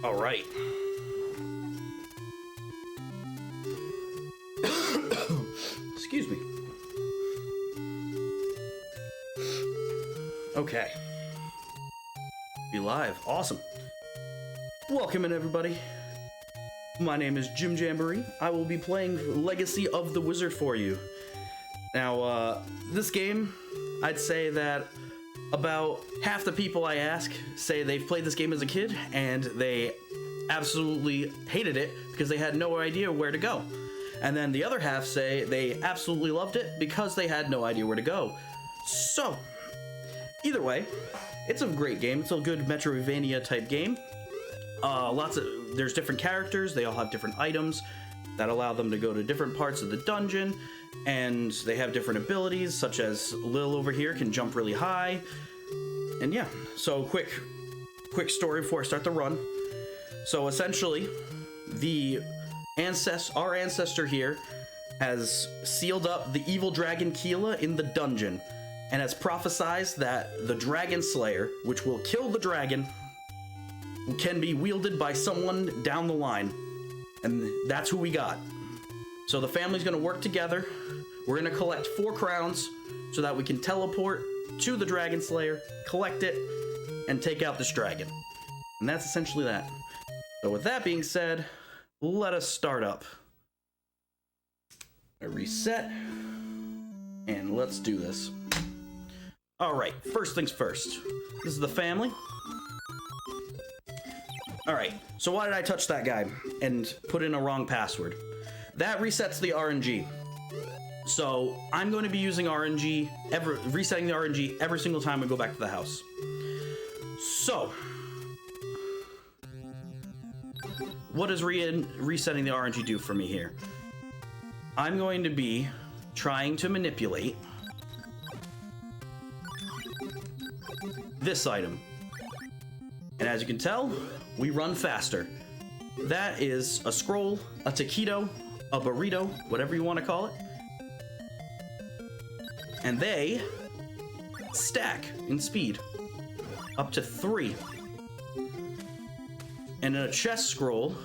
All right. Excuse me. Okay. Be live. Awesome. Welcome in, everybody. My name is Jimjamboory. I will be playing Legacy of the Wizard for you. Now, this game, I'd say that about half the people I ask say they've played this game as a kid and they absolutely hated it because they had no idea where to go. And then the other half say they absolutely loved it because they had no idea where to go. So, either way, it's a great game. It's a good Metroidvania type game. There's different characters. They all have different items that allow them to go to different parts of the dungeon, and they have different abilities, such as Lil over here can jump really high. And yeah, so quick story before I start the run. So essentially, our ancestor here has sealed up the evil dragon Keela in the dungeon, and has prophesized that the Dragon Slayer, which will kill the dragon, can be wielded by someone down the line. And that's who we got. So the family's gonna work together. We're gonna collect 4 crowns so that we can teleport to the Dragon Slayer, collect it, and take out this dragon. And that's essentially that. So with that being said, let us start up. I reset, and let's do this. All right, first things first. This is the family. All right, so why did I touch that guy and put in a wrong password? That resets the RNG. So I'm going to be using resetting the RNG every single time we go back to the house. So, what does resetting the RNG do for me here? I'm going to be trying to manipulate this item. And as you can tell, we run faster. That is a scroll, a taquito, a burrito, whatever you want to call it. And they stack in speed, up to 3. And a chest scroll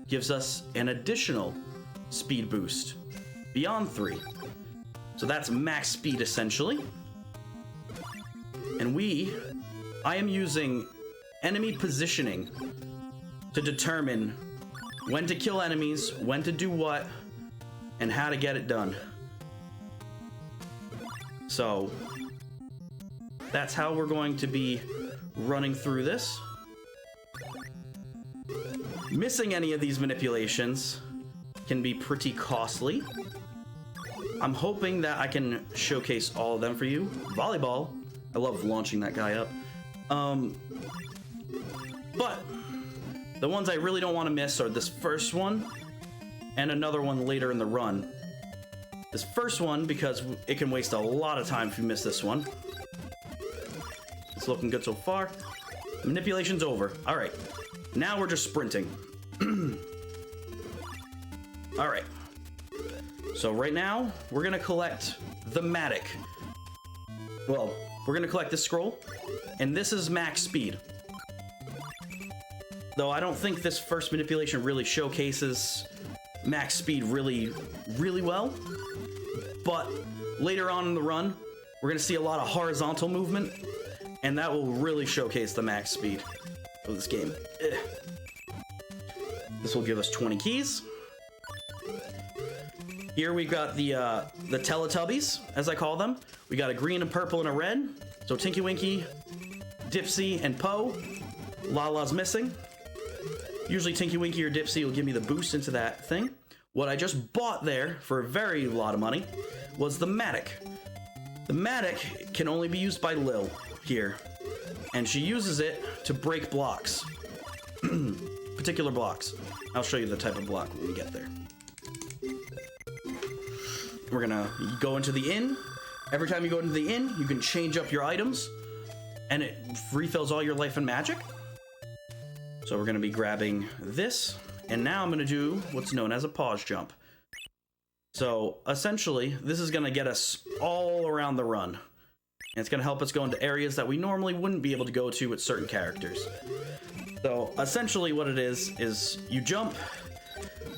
gives us an additional speed boost, beyond 3. So that's max speed, essentially. And I am using enemy positioning to determine when to kill enemies, when to do what, and how to get it done. So that's how we're going to be running through this. Missing any of these manipulations can be pretty costly. I'm hoping that I can showcase all of them for you. Volleyball, I love launching that guy up. But the ones I really don't want to miss are this first one and another one later in the run. This first one, because it can waste a lot of time if you miss this one. It's looking good so far. Manipulation's over. All right, now we're just sprinting. All right, so right now we're gonna collect the Matic. Well, we're gonna collect this scroll, and this is max speed. Though I don't think this first manipulation really showcases max speed really well. But later on in the run, we're gonna see a lot of horizontal movement, and that will really showcase the max speed of this game. This will give us 20 keys. Here we've got the Teletubbies, as I call them. We got a green, a purple, and a red. So Tinky Winky, Dipsy, and Poe. Lala's missing. Usually Tinky Winky or Dipsy will give me the boost into that thing. What I just bought there for a very lot of money was the Matic. The Matic can only be used by Lil here, and she uses it to break blocks. Particular blocks. I'll show you the type of block when we get there. We're gonna go into the inn. Every time you go into the inn, you can change up your items, and it refills all your life and magic. So we're gonna be grabbing this, and now I'm gonna do what's known as a pause jump. So essentially, this is gonna get us all around the run. And it's gonna help us go into areas that we normally wouldn't be able to go to with certain characters. So essentially what it is you jump,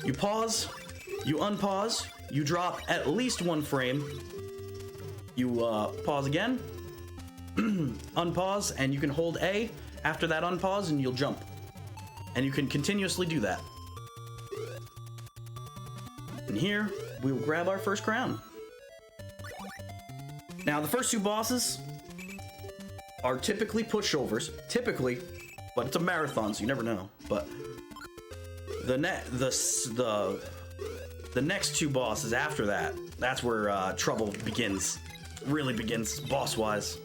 you pause, you unpause, you drop at least 1 frame, you pause again, unpause, and you can hold A after that unpause and you'll jump. And you can continuously do that. And here, we will grab our first crown. Now, the first 2 bosses are typically pushovers. Typically, but it's a marathon, so you never know. But the next 2 bosses after that, that's where trouble begins. Really begins, boss-wise.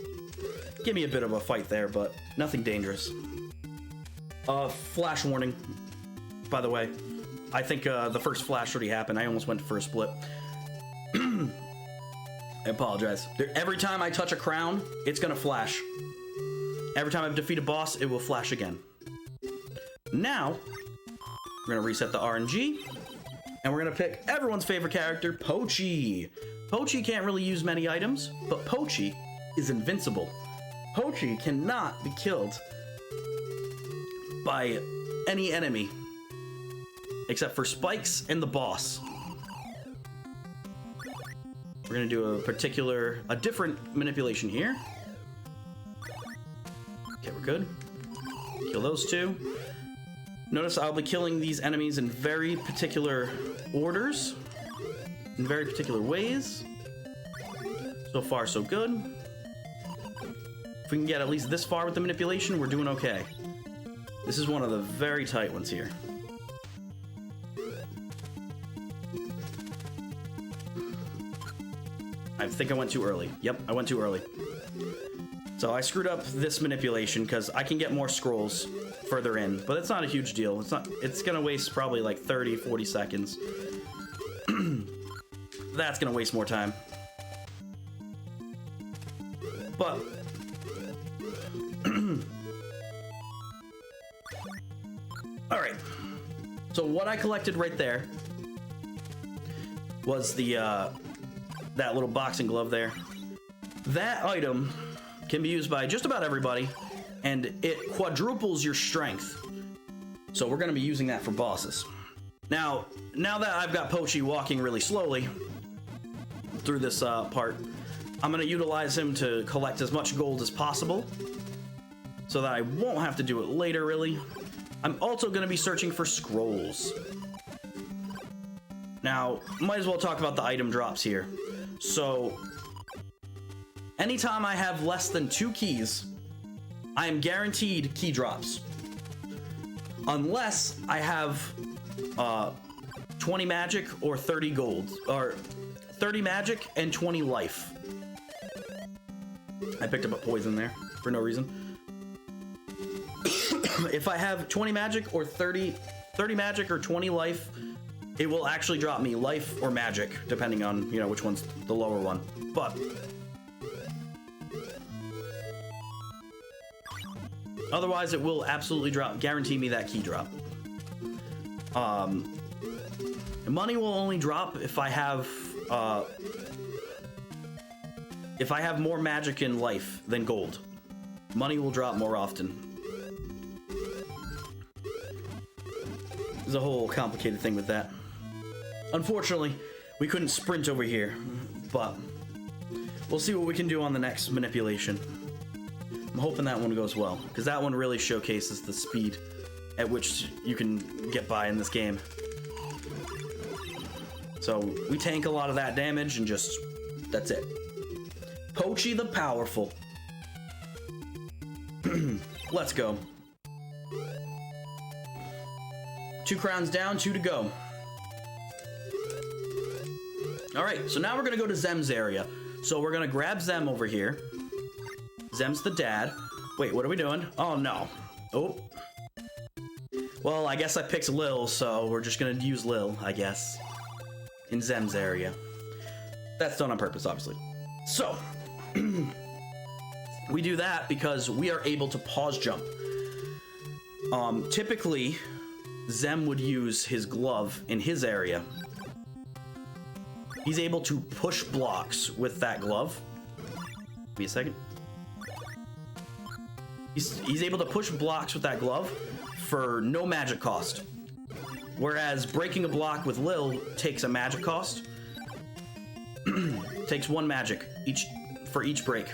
Give me a bit of a fight there, but nothing dangerous. Flash warning, by the way. I think the first flash already happened. I almost went for a split. I apologize. Every time I touch a crown, it's gonna flash. Every time I defeat a boss, it will flash again. Now, we're gonna reset the RNG, and we're gonna pick everyone's favorite character, Pochi. Pochi can't really use many items, but Pochi is invincible. Pochi cannot be killed by any enemy, except for spikes and the boss. We're gonna do a different manipulation here. Okay, we're good. Kill those 2. Notice I'll be killing these enemies in very particular orders, in very particular ways. So far, so good. If we can get at least this far with the manipulation, we're doing okay. This is one of the very tight ones here. I think I went too early. Yep, I went too early. So I screwed up this manipulation because I can get more scrolls further in, but it's not a huge deal. It's gonna waste probably like 30, 40 seconds. That's gonna waste more time. But all right. So what I collected right there was the that little boxing glove there. That item can be used by just about everybody, and it quadruples your strength. So we're gonna be using that for bosses. Now that I've got Pochi walking really slowly through this part, I'm gonna utilize him to collect as much gold as possible so that I won't have to do it later, really. I'm also gonna be searching for scrolls. Now, might as well talk about the item drops here. So, anytime I have less than 2 keys, I am guaranteed key drops. Unless I have 20 magic or 30 gold, or 30 magic and 20 life. I picked up a poison there for no reason. If I have 20 magic or 30 magic or 20 life, it will actually drop me life or magic, depending on, you know, which one's the lower one. But otherwise, it will absolutely guarantee me that key drop. Money will only drop if I have more magic in life than gold. Money will drop more often. There's a whole complicated thing with that. Unfortunately, we couldn't sprint over here, but we'll see what we can do on the next manipulation. I'm hoping that one goes well, because that one really showcases the speed at which you can get by in this game. So we tank a lot of that damage and just, that's it. Pochi the Powerful. Let's go. 2 crowns down, 2 to go. All right, so now we're gonna go to Zem's area. So we're gonna grab Zem over here. Zem's the dad. Wait, what are we doing? Oh no. Oh. Well, I guess I picked Lil, so we're just gonna use Lil, I guess. In Zem's area. That's done on purpose, obviously. So, we do that because we are able to pause jump. Typically, Zem would use his glove in his area. He's able to push blocks with that glove. Give me a second. He's able to push blocks with that glove, for no magic cost. Whereas breaking a block with Lil takes a magic cost. Takes 1 magic for each break.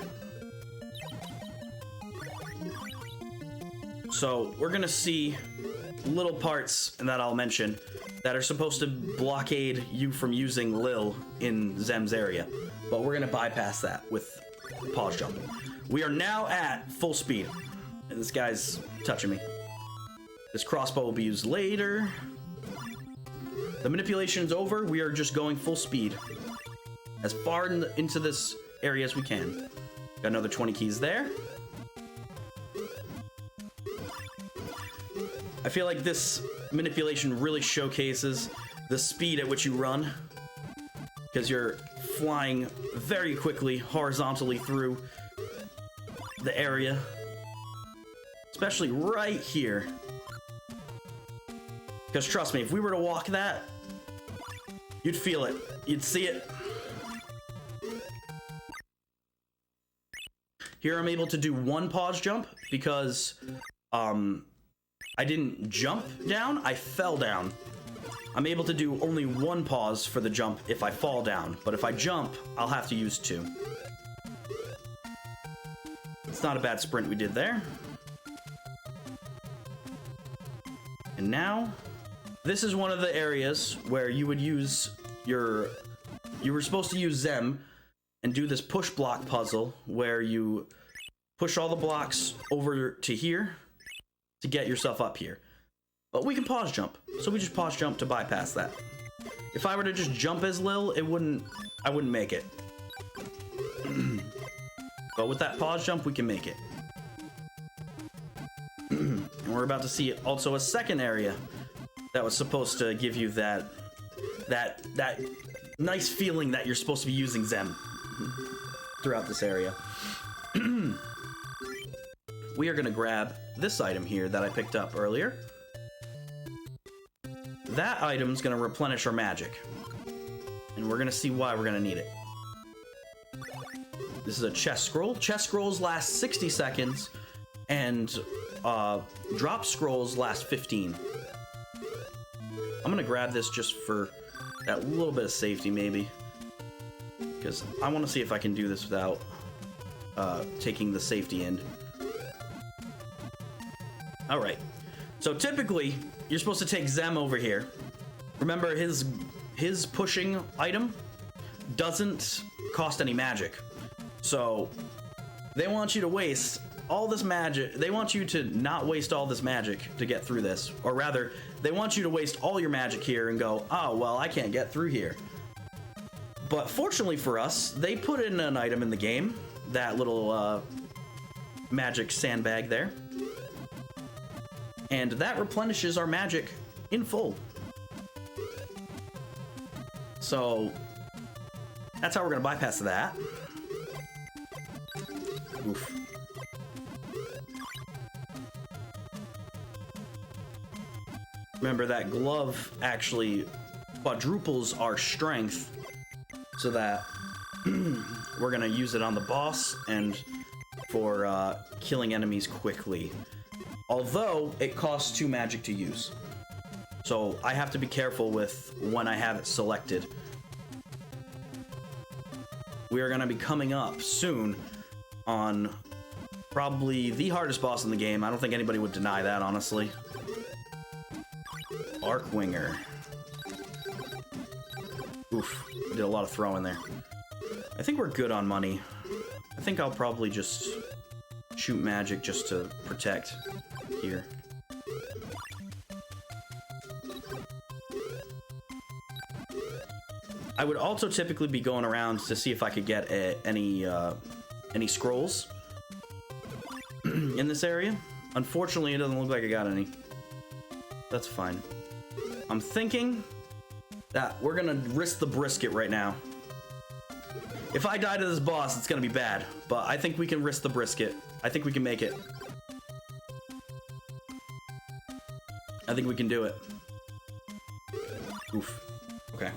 So we're gonna see little parts that I'll mention that are supposed to blockade you from using Lil in Zem's area. But we're gonna bypass that with pause jump. We are now at full speed. And this guy's touching me. This crossbow will be used later. The manipulation is over. We are just going full speed. As far into this area as we can. Got another 20 keys there. I feel like this manipulation really showcases the speed at which you run. Because you're flying very quickly, horizontally through the area. Especially right here. Because trust me, if we were to walk that, you'd feel it. You'd see it. Here I'm able to do 1 pause jump because I didn't jump down, I fell down. I'm able to do only 1 pause for the jump if I fall down, but if I jump, I'll have to use 2. It's not a bad sprint we did there. And now, this is one of the areas where you would use you were supposed to use Zem and do this push block puzzle where you push all the blocks over to here to get yourself up here. But we can pause jump, so we just pause jump to bypass that. If I were to just jump as Lil, I wouldn't make it. But with that pause jump, we can make it. And we're about to see also a second area that was supposed to give you that nice feeling that you're supposed to be using Zem throughout this area. We are gonna grab this item here that I picked up earlier. That item's gonna replenish our magic. And we're gonna see why we're gonna need it. This is a chest scroll. Chest scrolls last 60 seconds, and drop scrolls last 15. I'm gonna grab this just for that little bit of safety, maybe. Because I want to see if I can do this without taking the safety end. Alright. So typically, you're supposed to take Zem over here. Remember, his pushing item doesn't cost any magic. So, they want you to waste all this magic. They want you to not waste all this magic to get through this. Or rather, they want you to waste all your magic here and go, oh, well, I can't get through here. But fortunately for us, they put in an item in the game. That little magic sandbag there. And that replenishes our magic in full. So, that's how we're going to bypass that. Oof. Remember, that glove actually quadruples our strength so that we're going to use it on the boss and for killing enemies quickly. Although, it costs 2 magic to use. So, I have to be careful with when I have it selected. We are going to be coming up soon on probably the hardest boss in the game. I don't think anybody would deny that, honestly. Arcwinger. Oof, did a lot of throwing there. I think we're good on money. I think I'll probably just shoot magic just to protect here. I would also typically be going around to see if I could get any scrolls in this area. Unfortunately, it doesn't look like I got any. That's fine. I'm thinking that we're gonna risk the brisket right now. If I die to this boss, it's gonna be bad, but I think we can risk the brisket. I think we can make it. I think we can do it. Oof. Okay.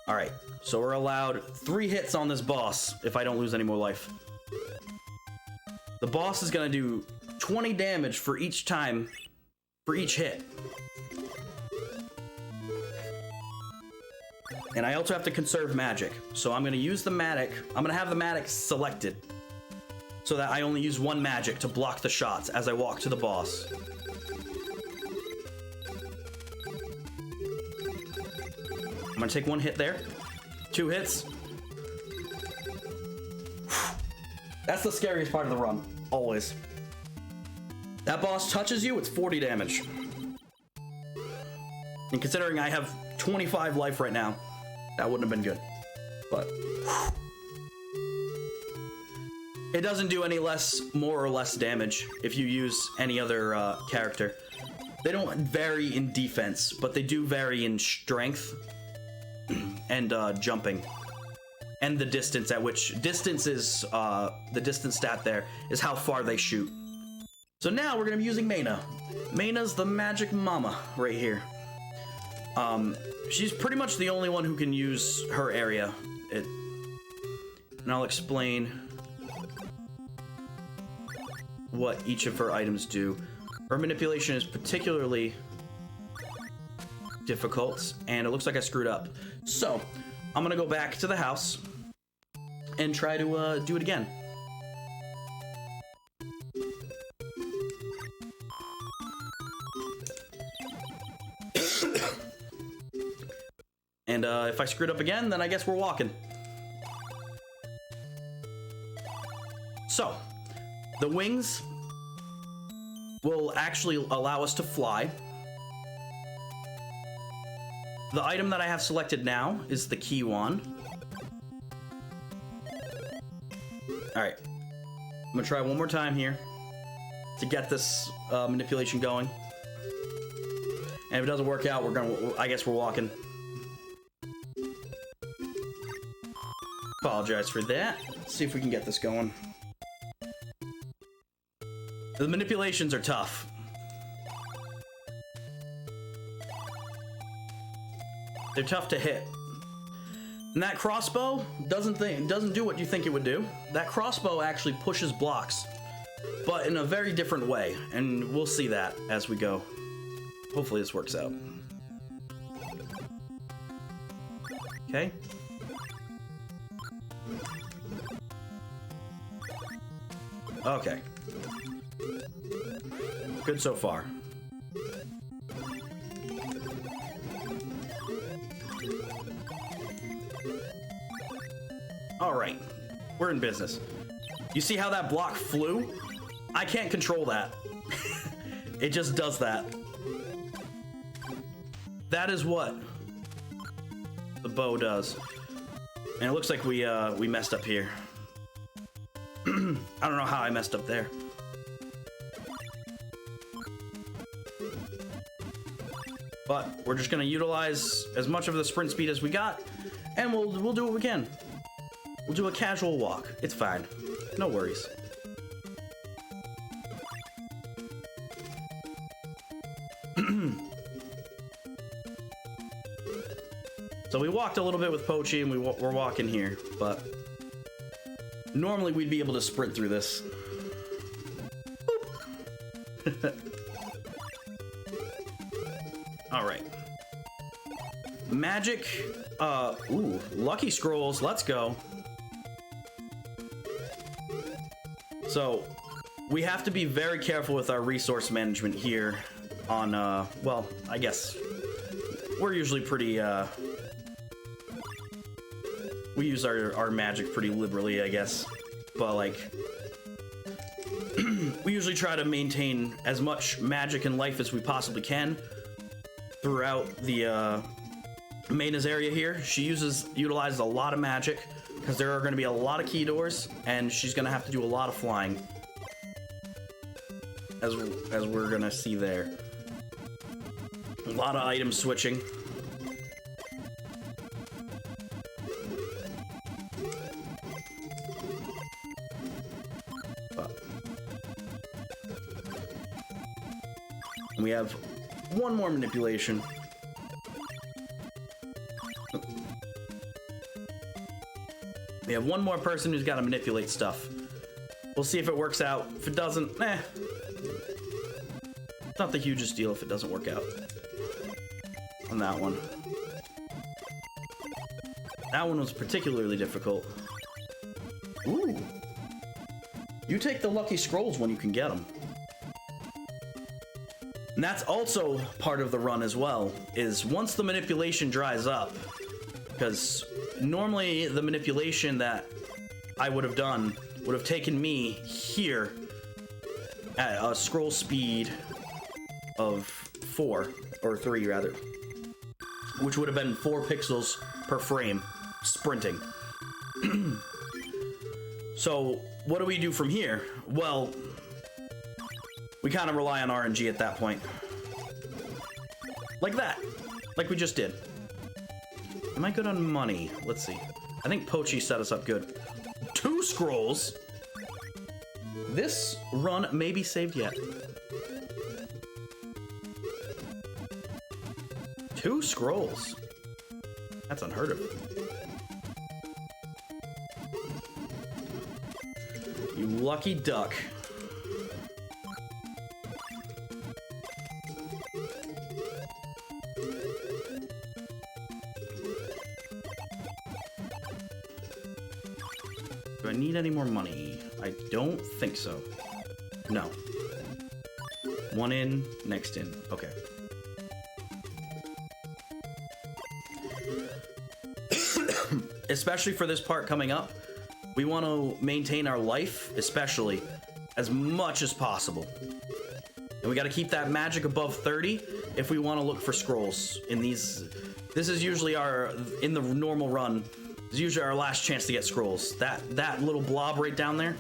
Alright, so we're allowed 3 hits on this boss if I don't lose any more life. The boss is gonna do 20 damage for each time, for each hit. And I also have to conserve magic. So I'm gonna use the magic. I'm gonna have the magic selected so that I only use one magic to block the shots as I walk to the boss. I'm gonna take one hit there. 2 hits. That's the scariest part of the run, always. That boss touches you, it's 40 damage. And considering I have 25 life right now, that wouldn't have been good. But it doesn't do any more or less damage if you use any other character. They don't vary in defense, but they do vary in strength and jumping. And the distance at which, distance is, the distance stat there is how far they shoot. So now we're gonna be using Mayna. Mayna's the magic mama right here. She's pretty much the only one who can use her area. And I'll explain what each of her items do. Her manipulation is particularly difficult, and it looks like I screwed up. So, I'm gonna go back to the house and try to do it again. And if I screwed up again, then I guess we're walking. So, the wings will actually allow us to fly. The item that I have selected now is the key wand. Alright, I'm gonna try one more time here to get this manipulation going. And if it doesn't work out, I guess we're walking. Apologize for that. Let's see if we can get this going. The manipulations are tough. They're tough to hit. And that crossbow doesn't do what you think it would do. That crossbow actually pushes blocks, but in a very different way, and we'll see that as we go. Hopefully this works out. Okay. Okay. Good so far. All right, we're in business. You see how that block flew? I can't control that. It just does that. That is what the bow does. And it looks like we messed up here. I don't know how I messed up there. But we're just gonna utilize as much of the sprint speed as we got, and we'll do what we can. We'll do a casual walk. It's fine. No worries. So we walked a little bit with Pochi, and we're walking here, but normally we'd be able to sprint through this. All right. Magic, ooh, lucky scrolls, let's go. So, we have to be very careful with our resource management here on, well, I guess we're usually pretty, we use our magic pretty liberally, I guess, but like, we usually try to maintain as much magic and life as we possibly can throughout the, Mayna's area here. She utilizes a lot of magic because there are going to be a lot of key doors, and she's going to have to do a lot of flying, as we're going to see there. A lot of item switching. We have one more manipulation. We have one more person who's got to manipulate stuff. We'll see if it works out. If it doesn't, it's not the hugest deal if it doesn't work out on that one. That one was particularly difficult. Ooh. You take the lucky scrolls when you can get them. And that's also part of the run as well, is once the manipulation dries up, because normally the manipulation that I would have done would have taken me here at a scroll speed of 4, or 3 rather, which would have been 4 pixels per frame, sprinting. So what do we do from here? Well, we kind of rely on RNG at that point. Like that. Like we just did. Am I good on money? Let's see. I think Pochi set us up good. 2 scrolls? This run may be saved yet. 2 scrolls. That's unheard of. You lucky duck. Do I need any more money? I don't think so. No. 1 in, next in. Okay. Especially for this part coming up, we want to maintain our life, especially, as much as possible. And we got to keep that magic above 30 if we want to look for scrolls in these. This is usually in the normal run, is usually our last chance to get scrolls. That little blob right down there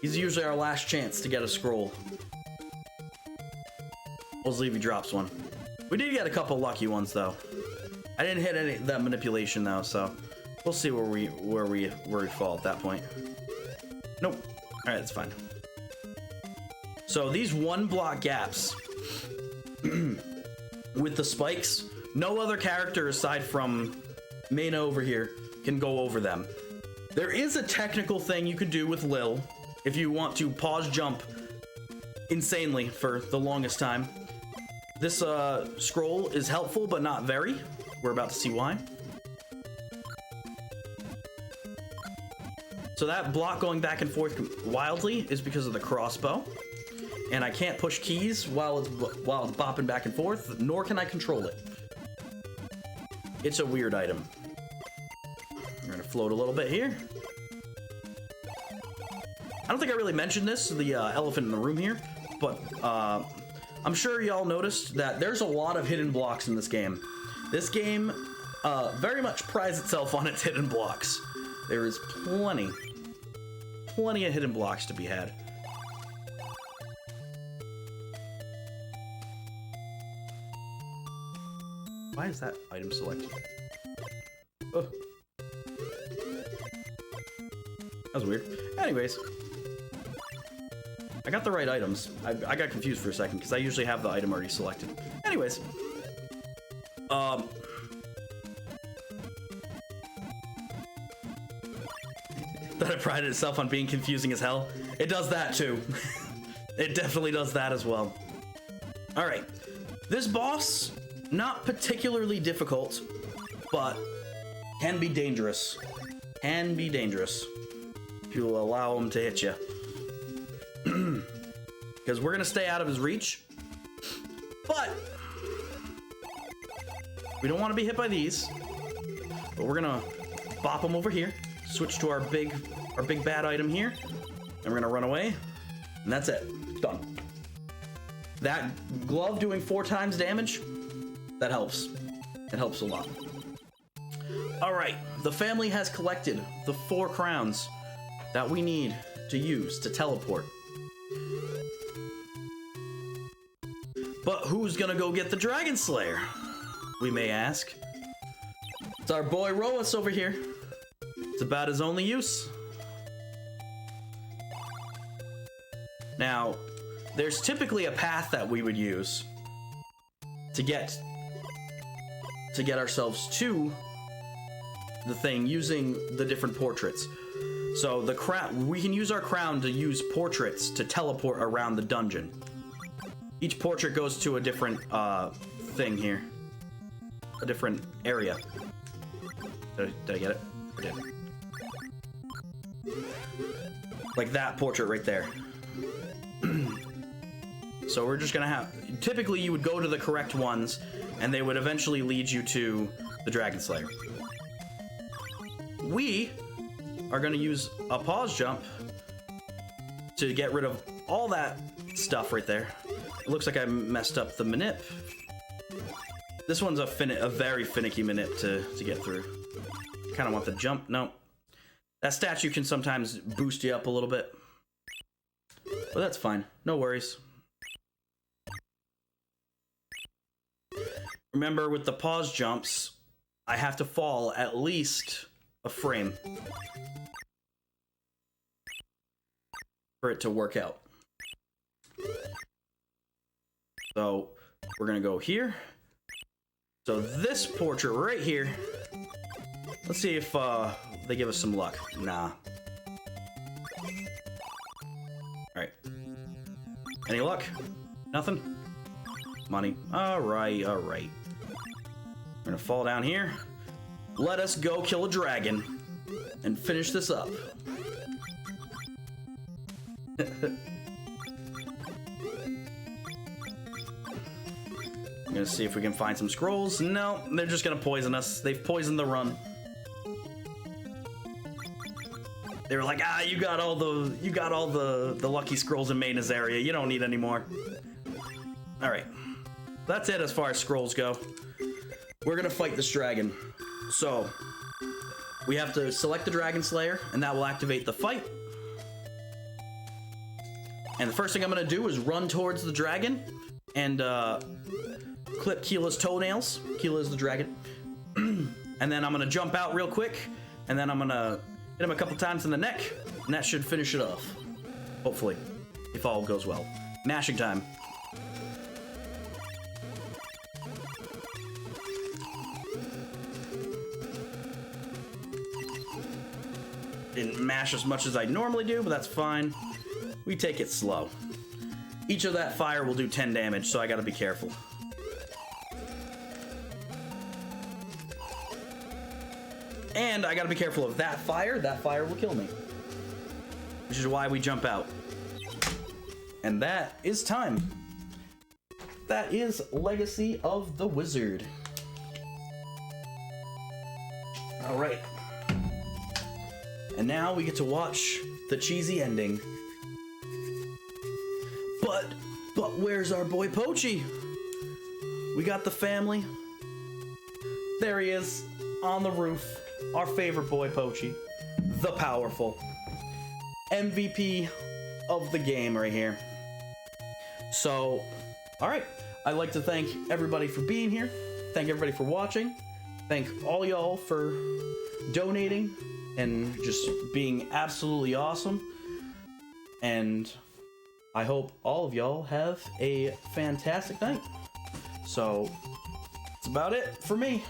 is usually our last chance to get a scroll. We'll see if he drops one. We did get a couple lucky ones though. I didn't hit any of that manipulation though, so we'll see where we fall at that point. Nope. All right, that's fine. So these 1 block gaps with the spikes, no other character aside from Maina over here can go over them. There is a technical thing you could do with Lil if you want to pause jump insanely for the longest time. This scroll is helpful, but not very. We're about to see why. So that block going back and forth wildly is because of the crossbow. And I can't push keys while it's bopping back and forth, nor can I control it. It's a weird item. We're gonna float a little bit here. I don't think I really mentioned this, the elephant in the room here, but I'm sure y'all noticed that there's a lot of hidden blocks in this game. This game very much prides itself on its hidden blocks. There is plenty of hidden blocks to be had. Why is that item selected? Oh. That was weird. Anyways. I got the right items. I got confused for a second because I usually have the item already selected. Anyways. That it prided itself on being confusing as hell. It does that too. It definitely does that as well. Alright. This boss, not particularly difficult, but can be dangerous. Can be dangerous. If you will allow him to hit you. Because we're going to stay out of his reach. But we don't want to be hit by these. But we're going to bop him over here. Switch to our big bad item here. And we're going to run away. And that's it. Done. That glove doing 4 times damage, that helps. It helps a lot. Alright, the family has collected the 4 crowns that we need to use to teleport. But who's gonna go get the Dragon Slayer? We may ask. It's our boy Roas over here. It's about his only use. Now, there's typically a path that we would use to get ourselves to the thing using the different portraits. So the crown, we can use our crown to use portraits to teleport around the dungeon. Each portrait goes to a different thing here, a different area. Did I get it? I did. Like that portrait right there. So we're just gonna have, typically you would go to the correct ones and they would eventually lead you to the Dragon Slayer. We are gonna use a pause jump to get rid of all that stuff right there. It looks like I messed up the manip. This one's a very finicky manip to get through. Kind of want the jump. No. That statue can sometimes boost you up a little bit. But that's fine. No worries. Remember, with the pause jumps, I have to fall at least a frame for it to work out. So we're gonna go here. So this portrait right here, let's see if they give us some luck. Nah. Alright. Any luck? Nothing? Money. Alright, alright. We're gonna fall down here. Let us go kill a dragon and finish this up. I'm gonna see if we can find some scrolls. No, they're just gonna poison us. They've poisoned the run. They were like, ah, you got all the lucky scrolls in Maena's area. You don't need any more. All right, that's it as far as scrolls go. We're gonna fight this dragon. So we have to select the Dragon Slayer, and that will activate the fight. And the first thing I'm gonna do is run towards the dragon and clip Keela's toenails. Keela is the dragon. And then I'm gonna jump out real quick, and then I'm gonna hit him a couple times in the neck, and that should finish it off. Hopefully, if all goes well. Mashing time. Didn't mash as much as I normally do, but that's fine. We take it slow. Each of that fire will do 10 damage, so I gotta be careful. And I gotta be careful of that fire. That fire will kill me. Which is why we jump out. And that is time. That is Legacy of the Wizard. Alright. And now we get to watch the cheesy ending. But where's our boy Pochi? We got the family. There he is, on the roof. Our favorite boy Pochi. The powerful. MVP of the game right here. So, alright. I'd like to thank everybody for being here. Thank everybody for watching. Thank all y'all for donating and just being absolutely awesome. And I hope all of y'all have a fantastic night. So, that's about it for me.